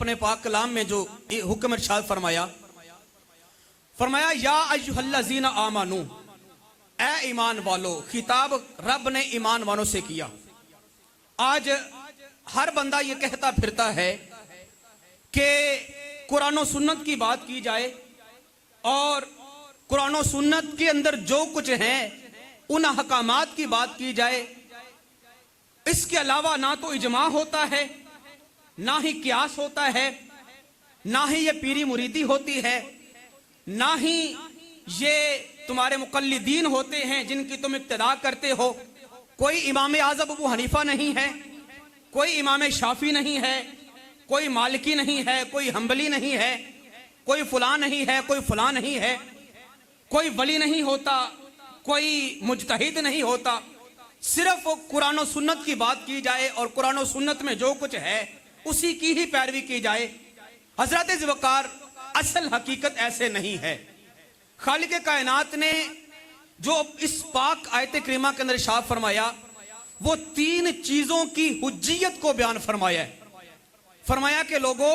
अपने पाक कलाम में जो हुक्म इरशाद फरमाया, फरमाया या अय्युहल्लज़ीना आमनू, ए ईमान वालो। खिताब रब ने ईमान वालों से किया। आज हर बंदा ये कहता फिरता है कि कुरान और सुन्नत की बात की जाए और कुरान और सुन्नत के अंदर जो कुछ है उन अहकामात की बात की जाए। इसके अलावा ना तो इजमा होता है, ना ही कियास होता है, ना ही ये पीरी मुरीदी होती है, ना ही ये तुम्हारे मुकल्लिदीन होते हैं जिनकी तुम इब्तिदा करते हो। कोई इमाम आज़म अबू हनीफा नहीं है, कोई इमाम शाफी नहीं है, कोई मालिकी नहीं है, कोई हम्बली नहीं है, कोई फुलां नहीं है, कोई फुलां नहीं है, कोई वली नहीं होता, कोई मुजतहिद नहीं होता। सिर्फ कुरान और सुन्नत की बात की जाए और कुरान और सुन्नत में जो कुछ है उसी की ही पैरवी की जाए। हजरत ज़ुल्फ़िकार असल हकीकत ऐसे नहीं है। खालिक कायनात ने जो इस पाक आयत करीमा के अंदर इरशाद फरमाया वो तीन चीजों की हुज्जियत को बयान फरमाया है। फरमाया कि लोगों,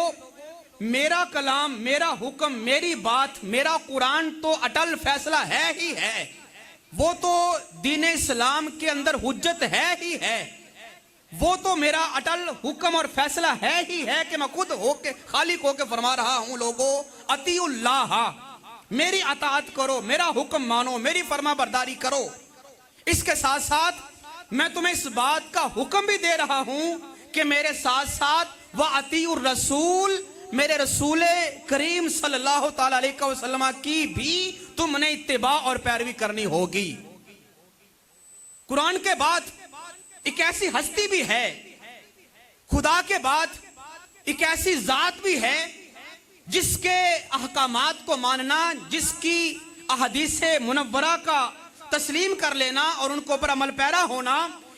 मेरा कलाम, मेरा हुक्म, मेरी बात, मेरा कुरान तो अटल फैसला है ही है। वो तो दीन इस्लाम के अंदर हुज्जत है ही है। वो तो मेरा अटल हुक्म और फैसला है ही है कि मैं खुद होके खालिक होके फरमा रहा हूं, लोगों अतीउल्लाह, मेरी अताअत करो, मेरा हुक्म मानो, मेरी फरमा बरदारी करो। इसके साथ साथ मैं तुम्हें इस बात का हुक्म भी दे रहा हूं कि मेरे साथ साथ वह अतीउर रसूल, मेरे रसूल करीम सल्लल्लाहु ताला अलैहि वसल्लम की भी तुमने इत्तिबा और पैरवी करनी होगी। कुरान के बाद एक ऐसी हस्ती भी है, खुदा के बाद एक ऐसी जात भी है जिसके अहकामात को मानना, जिसकी अहदीस मुनव्वरा का तस्लीम कर लेना और उनको ऊपर अमल पैरा होना,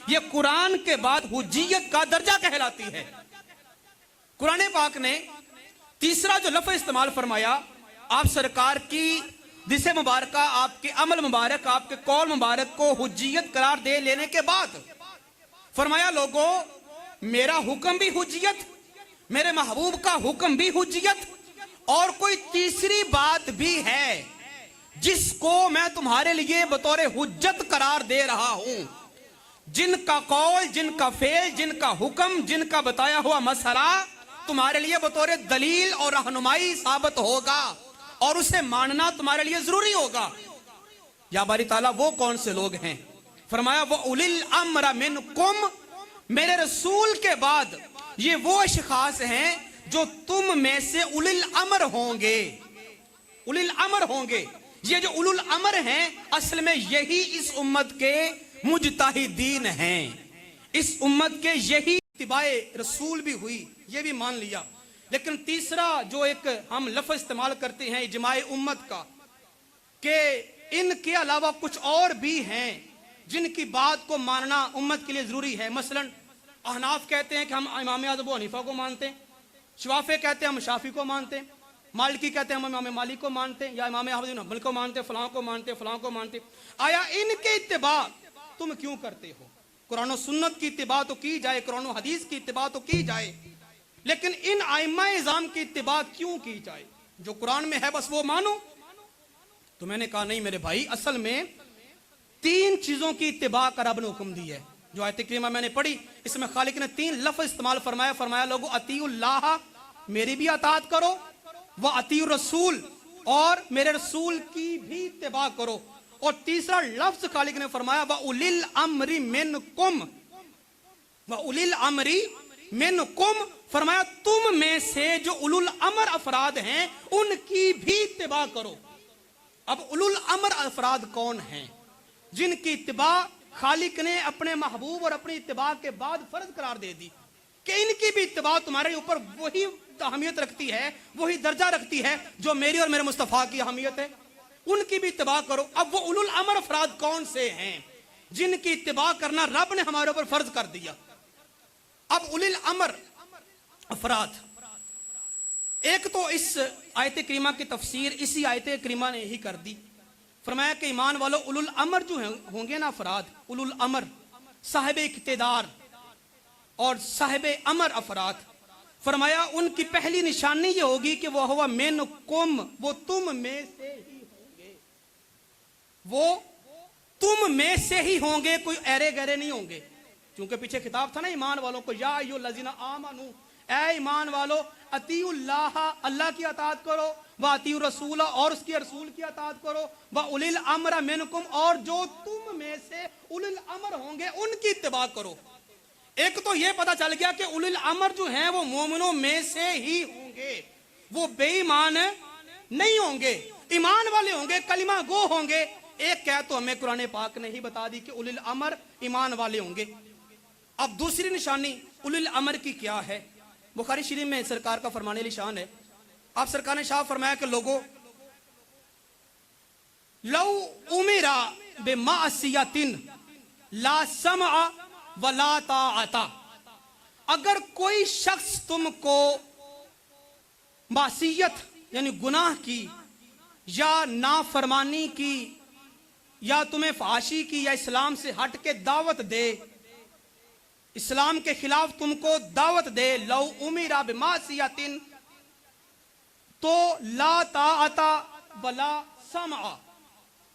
यह कुरान के बाद हुज्जियत का दर्जा कहलाती है। कुरान पाक ने तीसरा जो लफ्ज़ इस्तेमाल फरमाया, आप सरकार की दिसे मुबारक, आपके अमल मुबारक, आपके कौल मुबारक को हुज्जियत करार दे लेने के बाद फरमाया, लोगों मेरा हुक्म भी हुज्जियत, मेरे महबूब का हुक्म भी हुज्जियत, और कोई तीसरी बात भी है जिसको मैं तुम्हारे लिए बतौर हुज्जत करार दे रहा हूं। जिनका कौल, जिनका फेल, जिनका हुक्म, जिनका बताया हुआ मसला तुम्हारे लिए बतौर दलील और रहनुमाई साबित होगा और उसे मानना तुम्हारे लिए जरूरी होगा। या बारी ताला वो कौन से लोग हैं? फरमाया वो उलिल अम्र मिनकुम, मेरे रसूल के बाद ये वो अशखास हैं जो तुम में से उलिल अमर होंगे। उलिल अमर होंगे, ये जो उलुल अमर हैं असल में यही इस उम्मत के मुजतहिदीन हैं। इस उम्मत के यही इत्तिबाए रसूल भी हुई, ये भी मान लिया। लेकिन तीसरा जो एक हम लफ्ज़ इस्तेमाल करते हैं इजमाए उम्मत का, कि इनके अलावा कुछ और भी हैं जिनकी बात को मानना उम्मत के लिए जरूरी है। मसलन अहनाफ कहते हैं कि हम इमाम आज़म अबू हनीफा को मानते हैं, शवाफे कहते हैं हम शाफी को मानते हैं, मालिकी कहते हैं हम इमाम मालिक को मानते हैं, या इमाम अहमद बिन हंबल को मानते हैं, फलां को मानते हैं, फलां को मानते हैं। आया इनके इत्तिबा तुम क्यों करते हो? कुरान और सुन्नत की इत्तिबा तो की जाए, कुरान और हदीस की इत्तिबा तो की जाए, लेकिन इन आइम्मा इज़ाम की इत्तिबा क्यों की जाए? जो कुरान में है बस वो मानो। तो मैंने कहा नहीं मेरे भाई, असल में तीन चीजों की इत्तिबा का रब ने हुक्म दी है। जो आयत करीमा मैंने पढ़ी इसमें खालिक ने तीन लफ्ज़ इस्तेमाल फरमाया। फरमाया लोगों अतीउल्लाह, मेरी भी अताअत करो, वह अतीउर रसूल, और मेरे रसूल की भी इत्तिबा करो। और तीसरा लफ्ज़ खालिक ने फरमाया वह उलिल अम्री मिनकुम, वह उलिल अम्री मिनकुम, फरमाया तुम में से जो उलुल अमर अफराद हैं उनकी भी इत्तिबा करो। अब उलुल अमर अफराद कौन हैं जिनकी इत्तिबा खालिक ने अपने महबूब और अपनी इत्तिबा के बाद फर्ज करार दे दी कि इनकी भी इत्तिबा तुम्हारे ऊपर वही अहमियत रखती है, वही दर्जा रखती है जो मेरी और मेरे मुस्तफ़ा की अहमियत है, उनकी भी इत्तिबा करो। अब वो उलुल अमर अफराद कौन से हैं जिनकी इत्तिबा करना रब ने हमारे ऊपर फर्ज कर दिया? अब उलिल अमर अफराद, एक तो इस आयत करीमा की तफसीर इसी आयत करीमा ने ही कर दी। फरमाया कि ईमान वालों उलुल अमर जो होंगे ना अफराद, उलुल अमर साहिब इक्तिदार और साहिब अमर अफराद, फरमाया उनकी पहली निशानी ये होगी कि वो हुआ मिन कुम, वो तुम में से ही होंगे, वो तुम में से ही होंगे, कोई ऐरे गहरे नहीं होंगे। क्योंकि पीछे खिताब था ना ईमान वालों को, या अय्युहल्लज़ीना आमनू, ऐ ईमान वालो, अतीउल्लाह, अल्लाह की अताअत करो, व अतीउर रसूल, और उसकी रसूल की अताअत करो, व उलिल अम्र मिनकुम, और जो तुम में से उलिल अम्र होंगे उनकी इत्तिबा करो। एक तो ये पता चल गया कि उलिल अम्र जो हैं वो मोमिनों में से ही होंगे, वो बेईमान नहीं होंगे, ईमान वाले होंगे, कलिमा गो होंगे। एक कह तो हमें कुरान पाक ने ही बता दी कि उलिल अम्र ईमान वाले होंगे। अब दूसरी निशानी उलिल अम्र की क्या है? बुखारी शरीफ में सरकार का फरमाने निशान है। आप सरकार ने शाह फरमाया कि लोगों, लौ उमिरा बिमासियतिन ला समअ वला ताअता, अगर कोई शख्स तुमको मासियत यानी गुनाह की या नाफरमानी की या तुम्हें फाशी की या इस्लाम से हट के दावत दे, इस्लाम के खिलाफ तुमको दावत दे, लौ उमिरा बिमासियतिन, तो ला ताअता वला समअ,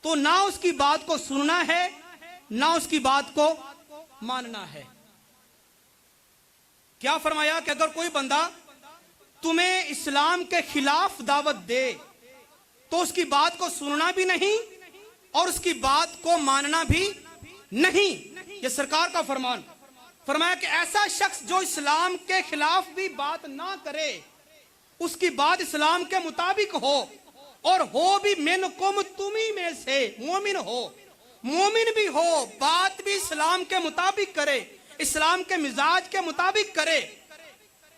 तो ना उसकी बात को सुनना है ना उसकी बात को मानना है। क्या फरमाया कि अगर कोई बंदा तुम्हें इस्लाम के खिलाफ दावत दे तो उसकी बात को सुनना भी नहीं और उसकी बात को मानना भी नहीं। यह सरकार का फरमान। फरमाया कि ऐसा शख्स जो इस्लाम के खिलाफ भी बात ना करे, उसकी बात इस्लाम के मुताबिक हो और हो भी मिनकुम, तुम्ही में से मोमिन हो, मोमिन भी हो, बात भी इस्लाम के मुताबिक करे, इस्लाम के मिजाज के मुताबिक करे।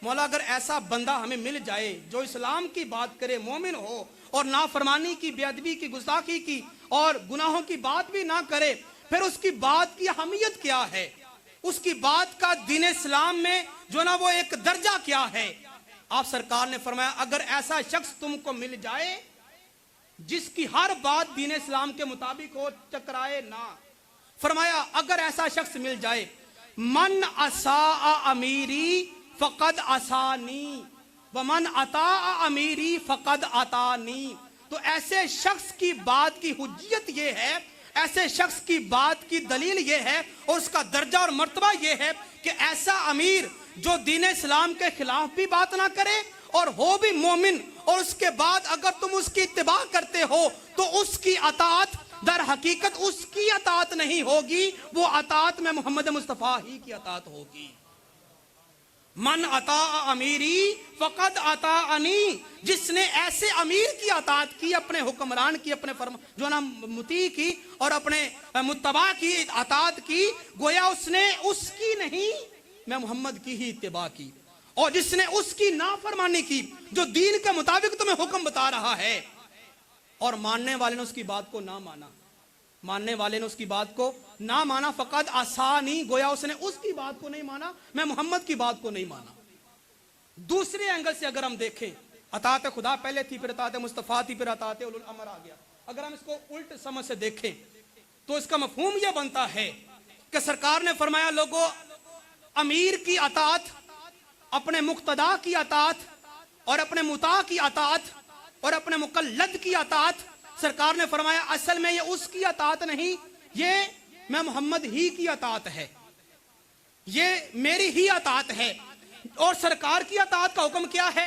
मौला अगर ऐसा बंदा हमें मिल जाए जो इस्लाम की बात करे, मोमिन हो और नाफरमानी की, बेअदबी की, गुस्ताखी की और गुनाहों की बात भी ना करे, फिर उसकी बात की अहमियत क्या है, उसकी बात का दीन इस्लाम में जो ना वो एक दर्जा क्या है। आप सरकार ने फरमाया अगर ऐसा शख्स तुमको मिल जाए जिसकी हर बात दीन इस्लाम के मुताबिक हो, चकराए ना। फरमाया अगर ऐसा शख्स मिल जाए, मन असा अमीरी फकद असानी व मन अता अमीरी फकद अतानी, तो ऐसे शख्स की बात की हुज्जियत ये है, ऐसे शख्स की बात की दलील ये है और उसका दर्जा और मर्तबा ये है कि ऐसा अमीर जो दीन इस्लाम के खिलाफ भी बात ना करे और हो भी मोमिन, और उसके बाद अगर तुम उसकी इत्तिबा करते हो तो उसकी अताअत दर हकीकत उसकी अताअत नहीं होगी, वो अताअत में मोहम्मद मुस्तफ़ा ही की अताअत होगी। मन अता अमीरी फकद अता अनी, जिसने ऐसे अमीर की अताअत की, अपने हुक्मरान की, अपने फर्म जो ना मुती की और अपने मुत्तबा की अताअत की, गोया उसने उसकी नहीं मैं मोहम्मद की ही इत्तिबा की। और जिसने उसकी नाफरमानी की जो दीन के मुताबिक तुम्हें हुक्म बता रहा है और मानने वाले ने उसकी बात को ना माना, मानने वाले ने उसकी बात को ना माना, फकद आसानी, गोया उसने उसकी बात को नहीं माना, मैं मोहम्मद की बात को नहीं माना। दूसरे एंगल से अगर हम देखें, अताअत खुदा पहले थी, फिर अताअत मुस्तफा थी, फिर अताअत उलुल अमर आ गया। अगर हम इसको उल्ट समझ से देखें तो इसका मफहूम यह बनता है कि सरकार ने फरमाया लोगों, अमीर की अताअत, अपने मुक्तदा की अताअत और अपने मुता की अताअत और अपने मुकल्लद की अताअत, सरकार ने फरमाया असल में ये उसकी अताअत नहीं, ये मैं मोहम्मद ही की अताअत है, ये मेरी ही अताअत है। और सरकार की अताअत का हुक्म क्या है?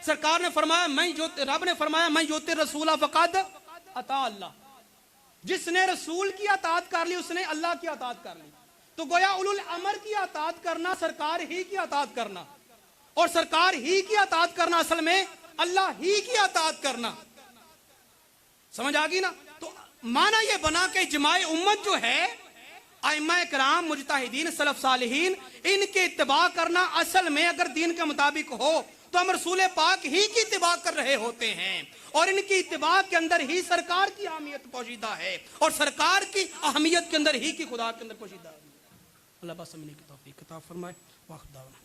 सरकार ने फरमाया मैं जो, रब ने फरमाया मैं योते रसूला फकद अता अल्लाह, जिसने रसूल की अताअत कर ली उसने अल्लाह की अताअत कर ली। तो गोया उलुल अमर की अताअत करना सरकार ही की अताअत करना, और सरकार ही की अताअत करना असल में अल्लाह ही की अताअत करना। समझ आ गई ना? तो माना यह बना के इजमाए उम्मत जो है, आइम्मा कराम, मुजतहिदीन, सलफ सालिहीन, इनके इत्तिबा करना असल में अगर दीन के मुताबिक हो तो हम रसूल पाक ही की इत्तिबा कर रहे होते हैं, और इनकी इत्तिबा के अंदर ही सरकार की अहमियत पोशीदा है और सरकार की अहमियत के अंदर ही की खुदा के अंदर पोशीदा है। अल्लाह बस समझने की तौफीक अता फरमाए। वाह।